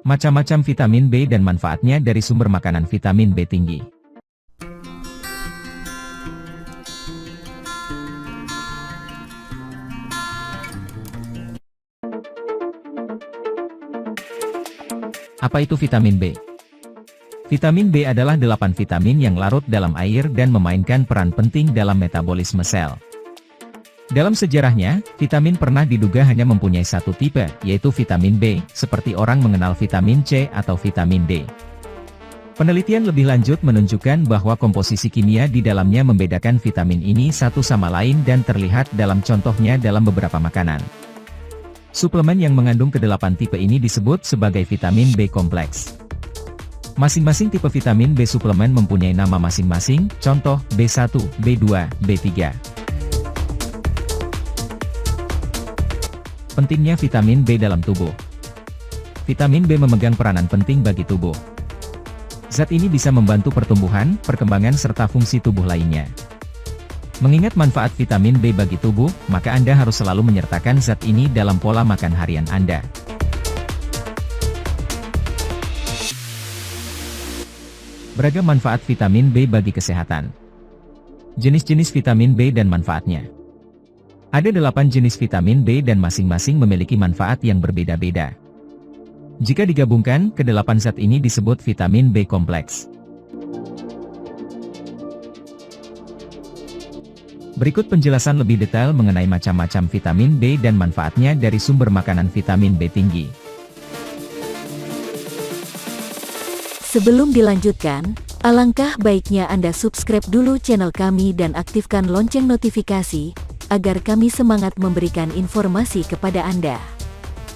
Macam-macam vitamin B dan manfaatnya dari sumber makanan vitamin B tinggi. Apa itu vitamin B? Vitamin B adalah 8 vitamin yang larut dalam air dan memainkan peran penting dalam metabolisme sel. Dalam sejarahnya, vitamin pernah diduga hanya mempunyai satu tipe, yaitu vitamin B, seperti orang mengenal vitamin C atau vitamin D. Penelitian lebih lanjut menunjukkan bahwa komposisi kimia di dalamnya membedakan vitamin ini satu sama lain dan terlihat dalam contohnya dalam beberapa makanan. Suplemen yang mengandung ke-8 tipe ini disebut sebagai vitamin B kompleks. Masing-masing tipe vitamin B suplemen mempunyai nama masing-masing, contoh B1, B2, B3. Pentingnya vitamin B dalam tubuh. Vitamin B memegang peranan penting bagi tubuh. Zat ini bisa membantu pertumbuhan, perkembangan serta fungsi tubuh lainnya. Mengingat manfaat vitamin B bagi tubuh, maka Anda harus selalu menyertakan zat ini dalam pola makan harian Anda. Beragam manfaat vitamin B bagi kesehatan. Jenis-jenis vitamin B dan manfaatnya. Ada 8 jenis vitamin B dan masing-masing memiliki manfaat yang berbeda-beda. Jika digabungkan, ke-8 zat ini disebut vitamin B kompleks. Berikut penjelasan lebih detail mengenai macam-macam vitamin B dan manfaatnya dari sumber makanan vitamin B tinggi. Sebelum dilanjutkan, alangkah baiknya Anda subscribe dulu channel kami dan aktifkan lonceng notifikasi, agar kami semangat memberikan informasi kepada Anda.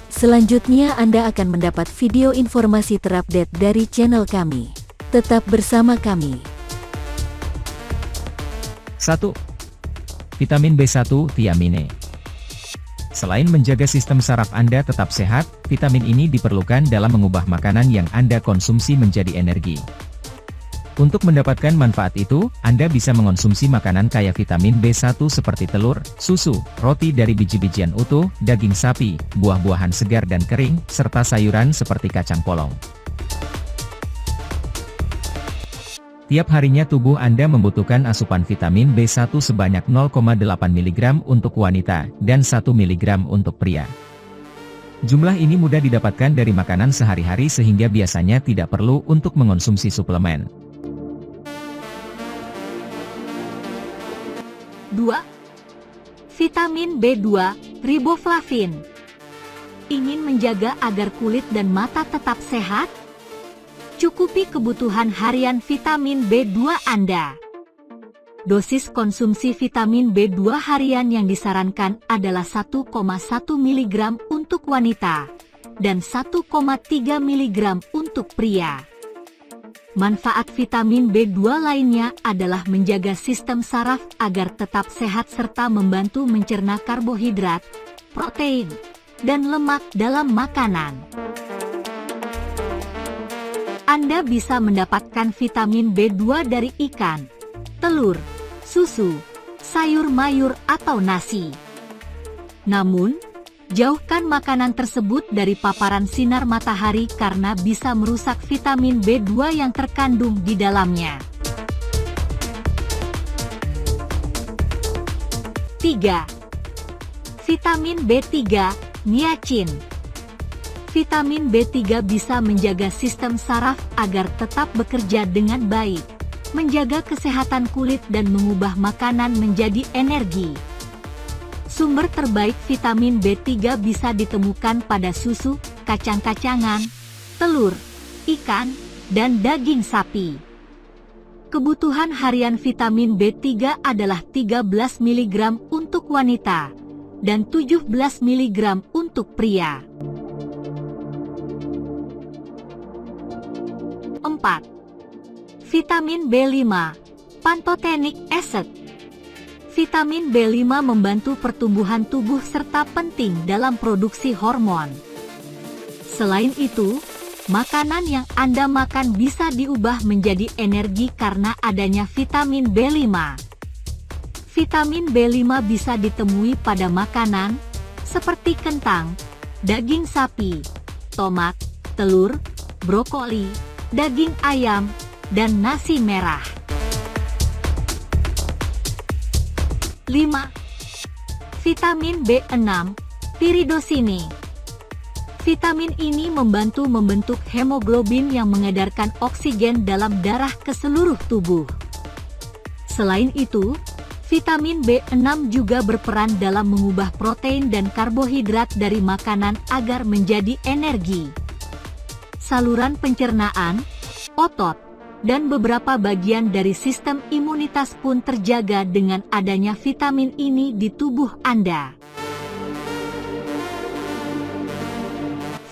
Selanjutnya Anda akan mendapat video informasi terupdate dari channel kami. Tetap bersama kami. 1. Vitamin B1 thiamine. Selain menjaga sistem saraf Anda tetap sehat, vitamin ini diperlukan dalam mengubah makanan yang Anda konsumsi menjadi energi. Untuk mendapatkan manfaat itu, Anda bisa mengonsumsi makanan kaya vitamin B1 seperti telur, susu, roti dari biji-bijian utuh, daging sapi, buah-buahan segar dan kering, serta sayuran seperti kacang polong. Tiap harinya tubuh Anda membutuhkan asupan vitamin B1 sebanyak 0,8 mg untuk wanita, dan 1 mg untuk pria. Jumlah ini mudah didapatkan dari makanan sehari-hari sehingga biasanya tidak perlu untuk mengonsumsi suplemen. 2. Vitamin B2, riboflavin. Ingin menjaga agar kulit dan mata tetap sehat? Cukupi kebutuhan harian vitamin B2 Anda. Dosis konsumsi vitamin B2 harian yang disarankan adalah 1,1 mg untuk wanita, dan 1,3 mg untuk pria. Manfaat vitamin B2 lainnya adalah menjaga sistem saraf agar tetap sehat serta membantu mencerna karbohidrat, protein, dan lemak dalam makanan. Anda bisa mendapatkan vitamin B2 dari ikan, telur, susu, sayur mayur atau nasi. Namun, jauhkan makanan tersebut dari paparan sinar matahari karena bisa merusak vitamin B2 yang terkandung di dalamnya. 3. Vitamin B3, niacin. Vitamin B3 bisa menjaga sistem saraf agar tetap bekerja dengan baik, menjaga kesehatan kulit dan mengubah makanan menjadi energi. Sumber terbaik vitamin B3 bisa ditemukan pada susu, kacang-kacangan, telur, ikan, dan daging sapi. Kebutuhan harian vitamin B3 adalah 13 mg untuk wanita, dan 17 mg untuk pria. 4. Vitamin B5, pantothenic acid. Vitamin B5 membantu pertumbuhan tubuh serta penting dalam produksi hormon. Selain itu, makanan yang Anda makan bisa diubah menjadi energi karena adanya vitamin B5. Vitamin B5 bisa ditemui pada makanan seperti kentang, daging sapi, tomat, telur, brokoli, daging ayam, dan nasi merah. 5. Vitamin B6, Pyridosine. Vitamin ini membantu membentuk hemoglobin yang mengedarkan oksigen dalam darah ke seluruh tubuh. Selain itu, vitamin B6 juga berperan dalam mengubah protein dan karbohidrat dari makanan agar menjadi energi. Saluran pencernaan, otot, dan beberapa bagian dari sistem imunitas pun terjaga dengan adanya vitamin ini di tubuh Anda.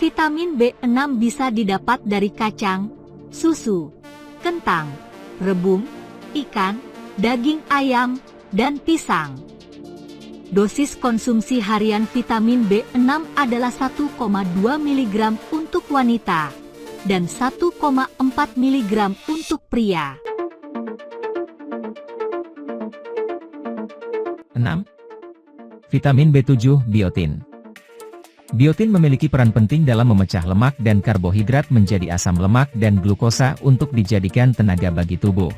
Vitamin B6 bisa didapat dari kacang, susu, kentang, rebung, ikan, daging ayam, dan pisang. Dosis konsumsi harian vitamin B6 adalah 1,2 mg untuk wanita dan 1,4 mg untuk pria. 6. Vitamin B7, biotin. Biotin memiliki peran penting dalam memecah lemak dan karbohidrat menjadi asam lemak dan glukosa untuk dijadikan tenaga bagi tubuh.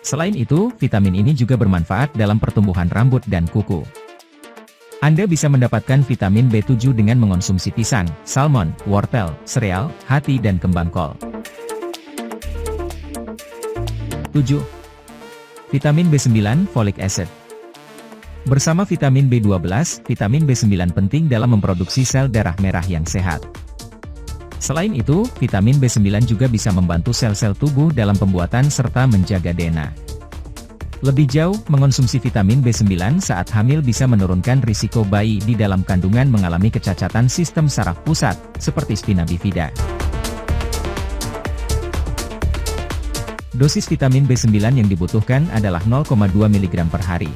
Selain itu, vitamin ini juga bermanfaat dalam pertumbuhan rambut dan kuku. Anda bisa mendapatkan vitamin B7 dengan mengonsumsi pisang, salmon, wortel, sereal, hati dan kembang kol. 7. Vitamin B9, folic acid. Bersama vitamin B12, vitamin B9 penting dalam memproduksi sel darah merah yang sehat. Selain itu, vitamin B9 juga bisa membantu sel-sel tubuh dalam pembuatan serta menjaga DNA. Lebih jauh, mengonsumsi vitamin B9 saat hamil bisa menurunkan risiko bayi di dalam kandungan mengalami kecacatan sistem saraf pusat, seperti spina bifida. Dosis vitamin B9 yang dibutuhkan adalah 0,2 mg per hari.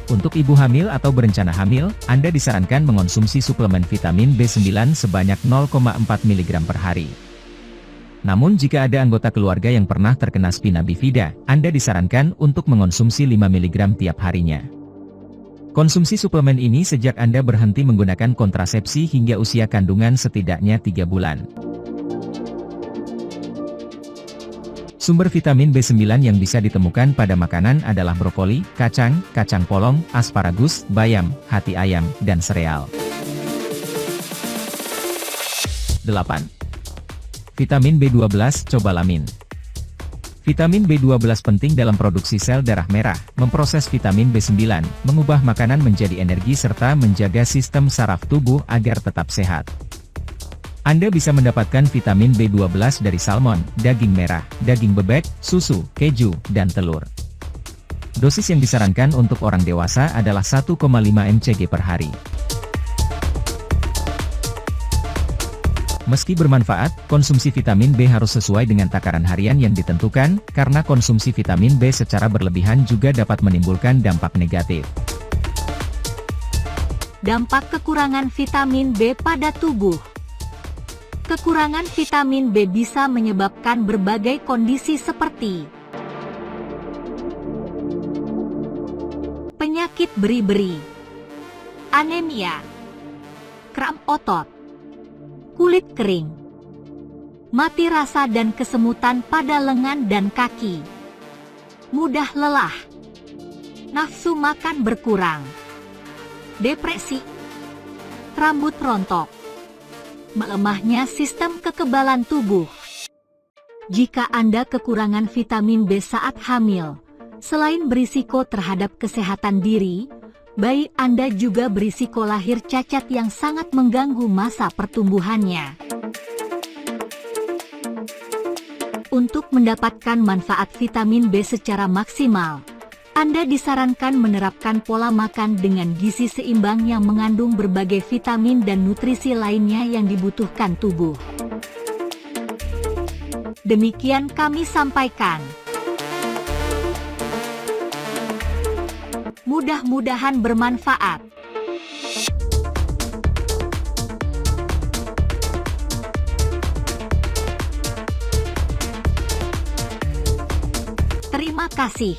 Untuk ibu hamil atau berencana hamil, Anda disarankan mengonsumsi suplemen vitamin B9 sebanyak 0,4 mg per hari. Namun jika ada anggota keluarga yang pernah terkena spina bifida, Anda disarankan untuk mengonsumsi 5 mg tiap harinya. Konsumsi suplemen ini sejak Anda berhenti menggunakan kontrasepsi hingga usia kandungan setidaknya 3 bulan. Sumber vitamin B9 yang bisa ditemukan pada makanan adalah brokoli, kacang, kacang polong, asparagus, bayam, hati ayam, dan sereal. 8. Vitamin B12, cobalamin. Vitamin B12 penting dalam produksi sel darah merah, memproses vitamin B9, mengubah makanan menjadi energi serta menjaga sistem saraf tubuh agar tetap sehat. Anda bisa mendapatkan vitamin B12 dari salmon, daging merah, daging bebek, susu, keju, dan telur. Dosis yang disarankan untuk orang dewasa adalah 1,5 mcg per hari. Meski bermanfaat, konsumsi vitamin B harus sesuai dengan takaran harian yang ditentukan, karena konsumsi vitamin B secara berlebihan juga dapat menimbulkan dampak negatif. Dampak kekurangan vitamin B pada tubuh. Kekurangan vitamin B bisa menyebabkan berbagai kondisi seperti penyakit beri-beri, anemia, kram otot, kulit kering, mati rasa dan kesemutan pada lengan dan kaki, mudah lelah, nafsu makan berkurang, depresi, rambut rontok, melemahnya sistem kekebalan tubuh. Jika Anda kekurangan vitamin B saat hamil, selain berisiko terhadap kesehatan diri, bayi Anda juga berisiko lahir cacat yang sangat mengganggu masa pertumbuhannya. Untuk mendapatkan manfaat vitamin B secara maksimal, Anda disarankan menerapkan pola makan dengan gizi seimbang yang mengandung berbagai vitamin dan nutrisi lainnya yang dibutuhkan tubuh. Demikian kami sampaikan. Mudah-mudahan bermanfaat. Terima kasih.